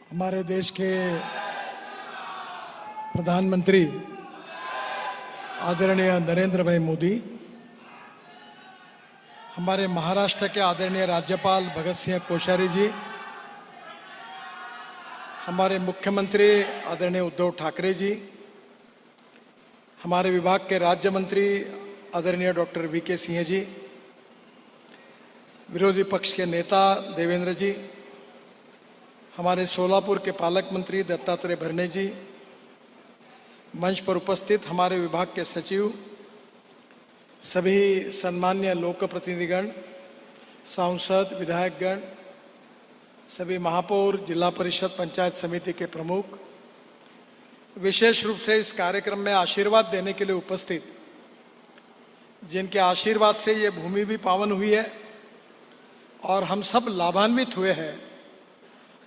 हमारे देश के प्रधानमंत्री आदरणीय नरेंद्र भाई मोदी, हमारे महाराष्ट्र के आदरणीय राज्यपाल भगत सिंह कोश्यारी जी, हमारे मुख्यमंत्री आदरणीय उद्धव ठाकरे जी, हमारे विभाग के राज्य मंत्री आदरणीय डॉक्टर वीके सिंह जी, विरोधी पक्ष के नेता देवेंद्र जी, हमारे सोलापुर के पालक मंत्री दत्तात्रेय भरणे जी, मंच पर उपस्थित हमारे विभाग के सचिव, सभी सम्मान्य लोक प्रतिनिधिगण, सांसद, विधायकगण, सभी महापौर, जिला परिषद, पंचायत समिति के प्रमुख, विशेष रूप से इस कार्यक्रम में आशीर्वाद देने के लिए उपस्थित, जिनके आशीर्वाद से ये भूमि भी पावन हुई है और हम सब लाभान्वित हुए हैं,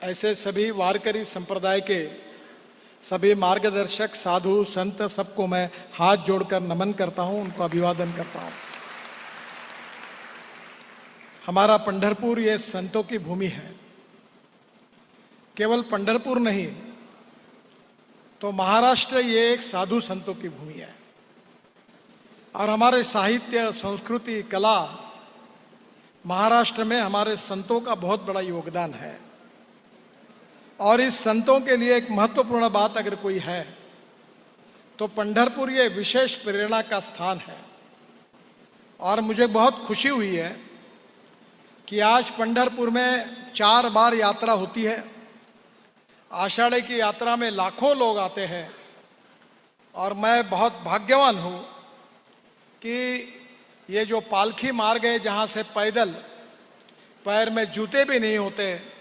ऐसे सभी वारकरी संप्रदाय के सभी मार्गदर्शक, साधु, संत, सबको मैं हाथ जोड़कर नमन करता हूं, उनको अभिवादन करता हूं। हमारा पंढरपुर ये संतों की भूमि है। केवल पंढरपुर नहीं तो महाराष्ट्र ये एक साधु संतों की भूमि है और हमारे साहित्य, संस्कृति, कला, महाराष्ट्र में हमारे संतों का बहुत बड़ा योगदान है। और इस संतों के लिए एक महत्वपूर्ण बात अगर कोई है तो पंढरपुर ये विशेष प्रेरणा का स्थान है। और मुझे बहुत खुशी हुई है कि आज पंढरपुर में 4 बार यात्रा होती है। आषाढ़ की यात्रा में लाखों लोग आते हैं और मैं बहुत भाग्यवान हूं कि ये जो पालकी मार्ग है, जहां से पैदल पैर में जूते भी नहीं होते,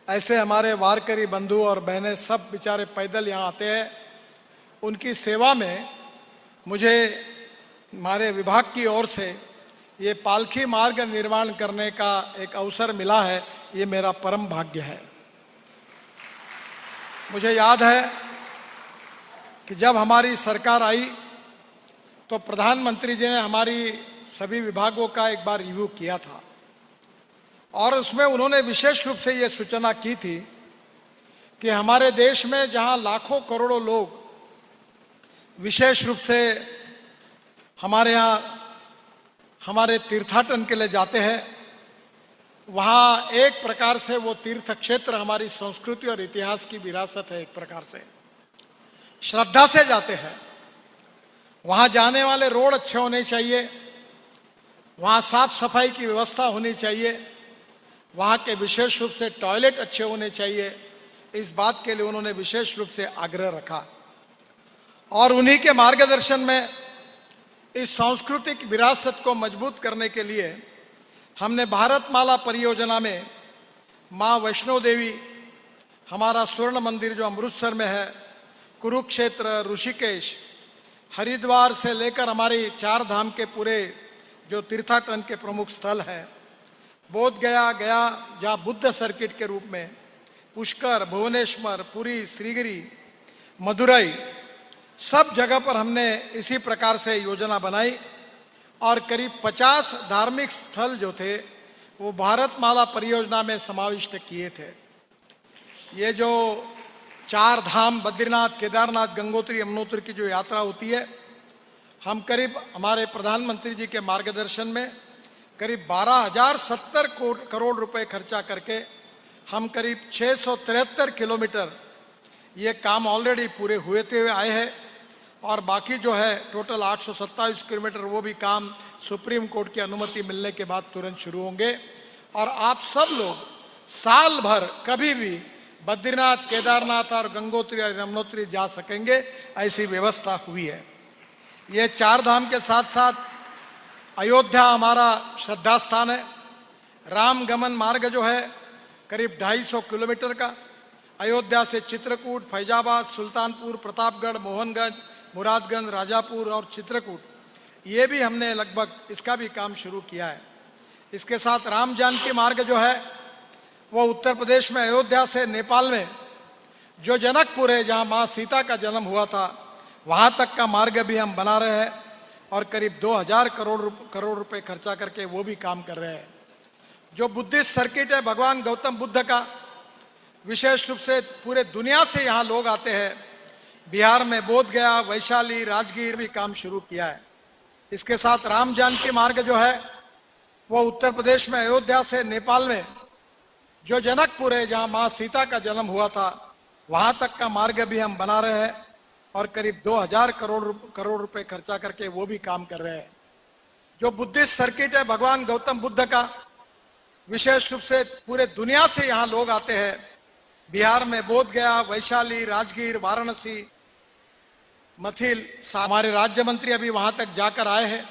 ऐसे हमारे वारकरी बंधु और बहनें सब बेचारे पैदल यहाँ आते हैं। उनकी सेवा में मुझे हमारे विभाग की ओर से ये पालकी मार्ग निर्माण करने का एक अवसर मिला है। ये मेरा परम भाग्य है। मुझे याद है कि जब हमारी सरकार आई तो प्रधानमंत्री जी ने हमारी सभी विभागों का एक बार रिव्यू किया था और उसमें उन्होंने विशेष रूप से ये सूचना की थी कि हमारे देश में जहां लाखों करोड़ों लोग विशेष रूप से हमारे यहाँ हमारे तीर्थाटन के लिए जाते हैं, वहाँ एक प्रकार से वो तीर्थ क्षेत्र हमारी संस्कृति और इतिहास की विरासत है। एक प्रकार से श्रद्धा से जाते हैं। वहाँ जाने वाले रोड अच्छे होने चाहिए, वहाँ साफ सफाई की व्यवस्था होनी चाहिए, वहाँ के विशेष रूप से टॉयलेट अच्छे होने चाहिए। इस बात के लिए उन्होंने विशेष रूप से आग्रह रखा और उन्हीं के मार्गदर्शन में इस सांस्कृतिक विरासत को मजबूत करने के लिए हमने भारतमाला परियोजना में माँ वैष्णो देवी, हमारा स्वर्ण मंदिर जो अमृतसर में है, कुरुक्षेत्र, ऋषिकेश, हरिद्वार से लेकर हमारी 4 धाम के पूरे जो तीर्थाटन के प्रमुख स्थल हैं, बोध गया, जहाँ बुद्ध सर्किट के रूप में, पुष्कर, भुवनेश्वर, पुरी, श्रीगिरी, मदुरई, सब जगह पर हमने इसी प्रकार से योजना बनाई और करीब 50 धार्मिक स्थल जो थे वो भारतमाला परियोजना में समाविष्ट किए थे। ये जो 4 धाम बद्रीनाथ, केदारनाथ, गंगोत्री, यमुनोत्री की जो यात्रा होती है, हम करीब हमारे प्रधानमंत्री जी के मार्गदर्शन में करीब 12,070 करोड़ रुपए खर्चा करके हम करीब 673 किलोमीटर ये काम ऑलरेडी पूरे हुए आए हैं और बाकी जो है टोटल 827 किलोमीटर वो भी काम सुप्रीम कोर्ट की अनुमति मिलने के बाद तुरंत शुरू होंगे। और आप सब लोग साल भर कभी भी बद्रीनाथ, केदारनाथ और गंगोत्री और यमुनोत्री जा सकेंगे, ऐसी व्यवस्था हुई है। ये 4 धाम के साथ साथ अयोध्या हमारा श्रद्धा स्थान है। राम गमन मार्ग जो है करीब 250 किलोमीटर का, अयोध्या से चित्रकूट, फैजाबाद, सुल्तानपुर, प्रतापगढ़, मोहनगंज, मुरादगंज, राजापुर और चित्रकूट, ये भी हमने लगभग इसका भी काम शुरू किया है। इसके साथ राम जानकी मार्ग जो है वो उत्तर प्रदेश में अयोध्या से नेपाल में जो जनकपुर है, जहाँ माँ सीता का जन्म हुआ था, वहाँ तक का मार्ग भी हम बना रहे हैं और करीब 2000 करोड़ रुपए खर्चा करके वो भी काम कर रहे हैं। जो बुद्धिस्ट सर्किट है भगवान गौतम बुद्ध का, विशेष रूप से पूरे दुनिया से यहाँ लोग आते हैं। बिहार में बोध गया, वैशाली, राजगीर भी काम शुरू किया है। इसके साथ राम जानकी मार्ग जो है वो उत्तर प्रदेश में अयोध्या से नेपाल में जो जनकपुर है जहां मां सीता का जन्म हुआ था वहां तक का मार्ग भी हम बना रहे हैं और करीब 2000 करोड़ रुपए खर्चा करके वो भी काम कर रहे हैं। जो बुद्धिस्ट सर्किट है भगवान गौतम बुद्ध का, विशेष रूप से पूरे दुनिया से यहाँ लोग आते हैं। बिहार में बोध गया, वैशाली, राजगीर, वाराणसी, मथिल, हमारे राज्य मंत्री अभी वहां तक जाकर आए हैं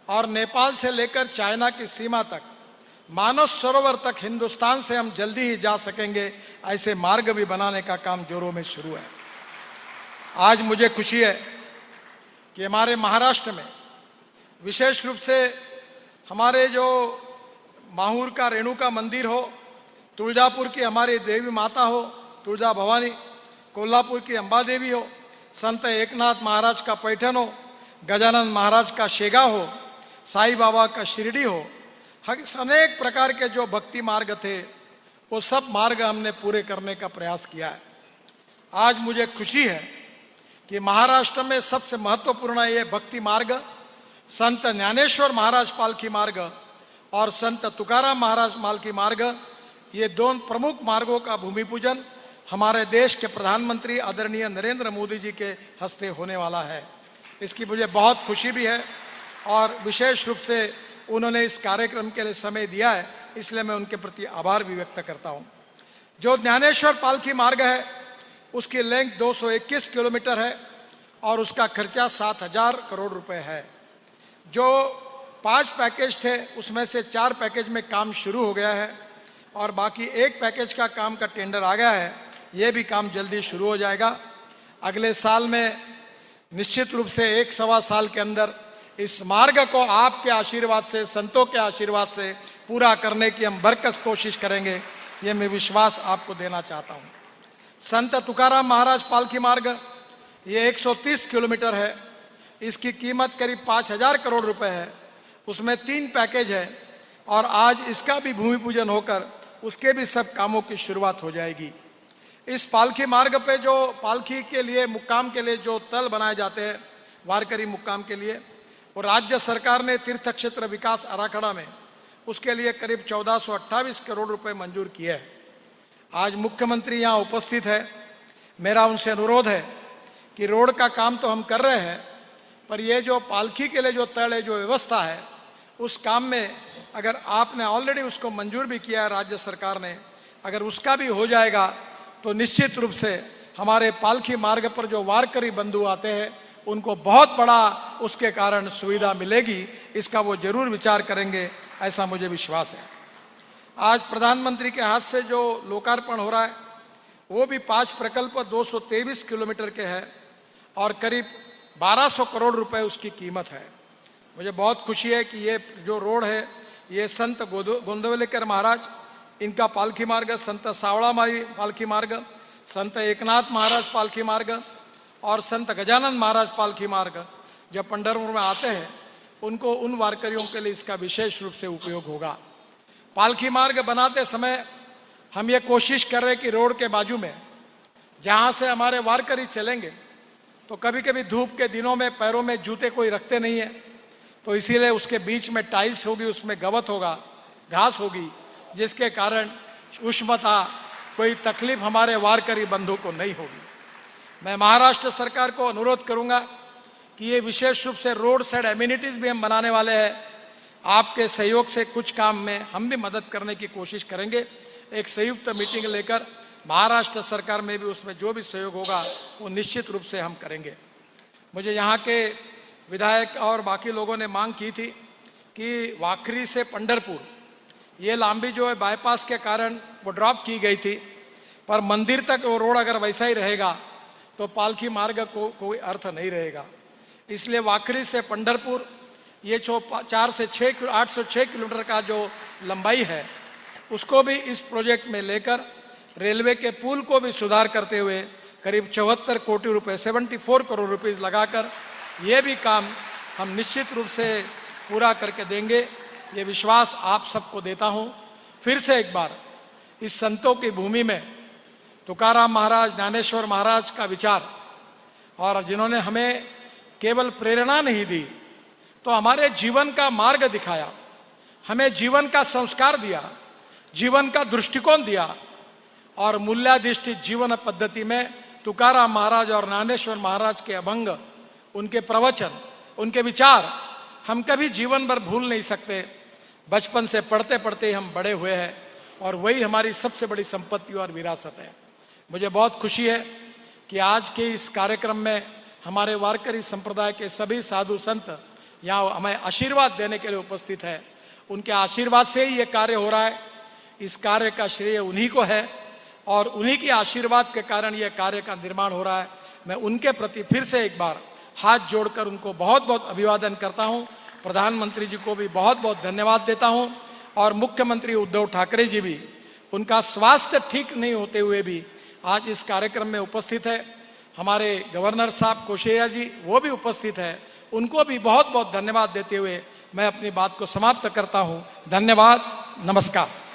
और नेपाल से लेकर चाइना की सीमा तक, मानस सरोवर तक हिंदुस्तान से हम जल्दी ही जा सकेंगे, ऐसे मार्ग भी बनाने का काम जोरों में शुरू है। आज मुझे खुशी है कि हमारे महाराष्ट्र में विशेष रूप से हमारे जो माहूर का रेणुका मंदिर हो, तुळजापुर की हमारी देवी माता हो तुळजा भवानी, कोल्हापुर की अंबा देवी हो, संत एकनाथ महाराज का पैठण हो, गजानन महाराज का शेगा हो, साईं बाबा का शिरडी हो, अनेक प्रकार के जो भक्ति मार्ग थे वो सब मार्ग हमने पूरे करने का प्रयास किया है। आज मुझे खुशी है कि महाराष्ट्र में सबसे महत्वपूर्ण ये भक्ति मार्ग संत ज्ञानेश्वर महाराज पालकी मार्ग और संत तुकाराम महाराज पालकी मार्ग, ये दोनों प्रमुख मार्गों का भूमि पूजन हमारे देश के प्रधानमंत्री आदरणीय नरेंद्र मोदी जी के हस्ते होने वाला है। इसकी मुझे बहुत खुशी भी है और विशेष रूप से उन्होंने इस कार्यक्रम के लिए समय दिया है, इसलिए मैं उनके प्रति आभार भी व्यक्त करता हूं। जो ज्ञानेश्वर पालकी मार्ग है उसकी लेंथ 221 किलोमीटर है और उसका खर्चा 7000 करोड़ रुपए है। जो 5 पैकेज थे उसमें से 4 पैकेज में काम शुरू हो गया है और बाकी 1 पैकेज का काम का टेंडर आ गया है। ये भी काम जल्दी शुरू हो जाएगा। अगले साल में निश्चित रूप से 1-1.25 साल के अंदर इस मार्ग को आपके आशीर्वाद से, संतों के आशीर्वाद से पूरा करने की हम भरकस कोशिश करेंगे, ये मैं विश्वास आपको देना चाहता हूँ। संत तुकाराम महाराज पालकी मार्ग ये 130 किलोमीटर है। इसकी कीमत करीब 5000 करोड़ रुपए है। उसमें 3 पैकेज है और आज इसका भी भूमि पूजन होकर उसके भी सब कामों की शुरुआत हो जाएगी। इस पालकी मार्ग पे जो पालकी के लिए, मुक्काम के लिए जो तल बनाए जाते हैं वारकरी मुक्काम के लिए, वो राज्य सरकार ने तीर्थ क्षेत्र विकास आराखड़ा में उसके लिए करीब 1428 करोड़ रुपए मंजूर किए हैं। आज मुख्यमंत्री यहाँ उपस्थित है। मेरा उनसे अनुरोध है कि रोड का काम तो हम कर रहे हैं, पर ये जो पालकी के लिए जो तल है, जो व्यवस्था है, उस काम में अगर आपने ऑलरेडी उसको मंजूर भी किया है राज्य सरकार ने, अगर उसका भी हो जाएगा तो निश्चित रूप से हमारे पालकी मार्ग पर जो वारकरी बंधु आते हैं उनको बहुत बड़ा उसके कारण सुविधा मिलेगी। इसका वो जरूर विचार करेंगे, ऐसा मुझे विश्वास है। आज प्रधानमंत्री के हाथ से जो लोकार्पण हो रहा है वो भी 5 प्रकल्प 223 किलोमीटर के हैं और करीब 1200 करोड़ रुपए उसकी कीमत है। मुझे बहुत खुशी है कि ये जो रोड है ये संत गोंदवलेकर महाराज इनका पालकी मार्ग, संत सावड़ा माई पालकी मार्ग, संत एकनाथ महाराज पालकी मार्ग और संत गजानन महाराज पालकी मार्ग जब पंढरपुर में आते हैं उनको, उन वारकरियों के लिए इसका विशेष रूप से उपयोग होगा। पालकी मार्ग बनाते समय हम ये कोशिश कर रहे हैं कि रोड के बाजू में जहाँ से हमारे वारकरी चलेंगे तो कभी कभी धूप के दिनों में पैरों में जूते कोई रखते नहीं है, तो इसीलिए उसके बीच में टाइल्स होगी, उसमें गवत होगा, घास होगी, जिसके कारण उष्णता, कोई तकलीफ हमारे वारकरी बंधु को नहीं होगी। मैं महाराष्ट्र सरकार को अनुरोध करूंगा कि ये विशेष रूप से रोड साइड एमिनिटीज भी हम बनाने वाले हैं। आपके सहयोग से कुछ काम में हम भी मदद करने की कोशिश करेंगे। एक संयुक्त मीटिंग लेकर महाराष्ट्र सरकार में भी उसमें जो भी सहयोग होगा वो निश्चित रूप से हम करेंगे। मुझे यहाँ के विधायक और बाकी लोगों ने मांग की थी कि वाखरी से पंढरपुर ये लांबी जो है बाईपास के कारण वो ड्रॉप की गई थी, पर मंदिर तक वो रोड अगर वैसा ही रहेगा तो पालकी मार्ग को कोई अर्थ नहीं रहेगा। इसलिए वाखरी से पंढरपुर ये 4 से 6 806 किलोमीटर का जो लंबाई है उसको भी इस प्रोजेक्ट में लेकर रेलवे के पुल को भी सुधार करते हुए करीब 74 कोटि रुपए 74 करोड़ रुपीस लगाकर ये भी काम हम निश्चित रूप से पूरा करके देंगे। ये विश्वास आप सबको देता हूँ। फिर से एक बार इस संतों की भूमि में तुकाराम महाराज, ज्ञानेश्वर महाराज का विचार, और जिन्होंने हमें केवल प्रेरणा नहीं दी तो हमारे जीवन का मार्ग दिखाया, हमें जीवन का संस्कार दिया, जीवन का दृष्टिकोण दिया। और मूल्याधिष्ठित जीवन पद्धति में तुकाराम महाराज और ज्ञानेश्वर महाराज के अभंग, उनके प्रवचन, उनके विचार हम कभी जीवन भर भूल नहीं सकते। बचपन से पढ़ते पढ़ते हम बड़े हुए हैं और वही हमारी सबसे बड़ी संपत्ति और विरासत है। मुझे बहुत खुशी है कि आज के इस कार्यक्रम में हमारे वारकरी संप्रदाय के सभी साधु संत यहाँ हमें आशीर्वाद देने के लिए उपस्थित है। उनके आशीर्वाद से ही ये कार्य हो रहा है। इस कार्य का श्रेय उन्हीं को है और उन्हीं के आशीर्वाद के कारण यह कार्य का निर्माण हो रहा है। मैं उनके प्रति फिर से एक बार हाथ जोड़कर उनको बहुत बहुत अभिवादन करता हूँ। प्रधानमंत्री जी को भी बहुत बहुत धन्यवाद देता हूँ और मुख्यमंत्री उद्धव ठाकरे जी भी, उनका स्वास्थ्य ठीक नहीं होते हुए भी आज इस कार्यक्रम में उपस्थित है। हमारे गवर्नर साहब कोश्यारी जी, वो भी उपस्थित है। उनको भी बहुत बहुत धन्यवाद देते हुए मैं अपनी बात को समाप्त करता हूँ। धन्यवाद, नमस्कार।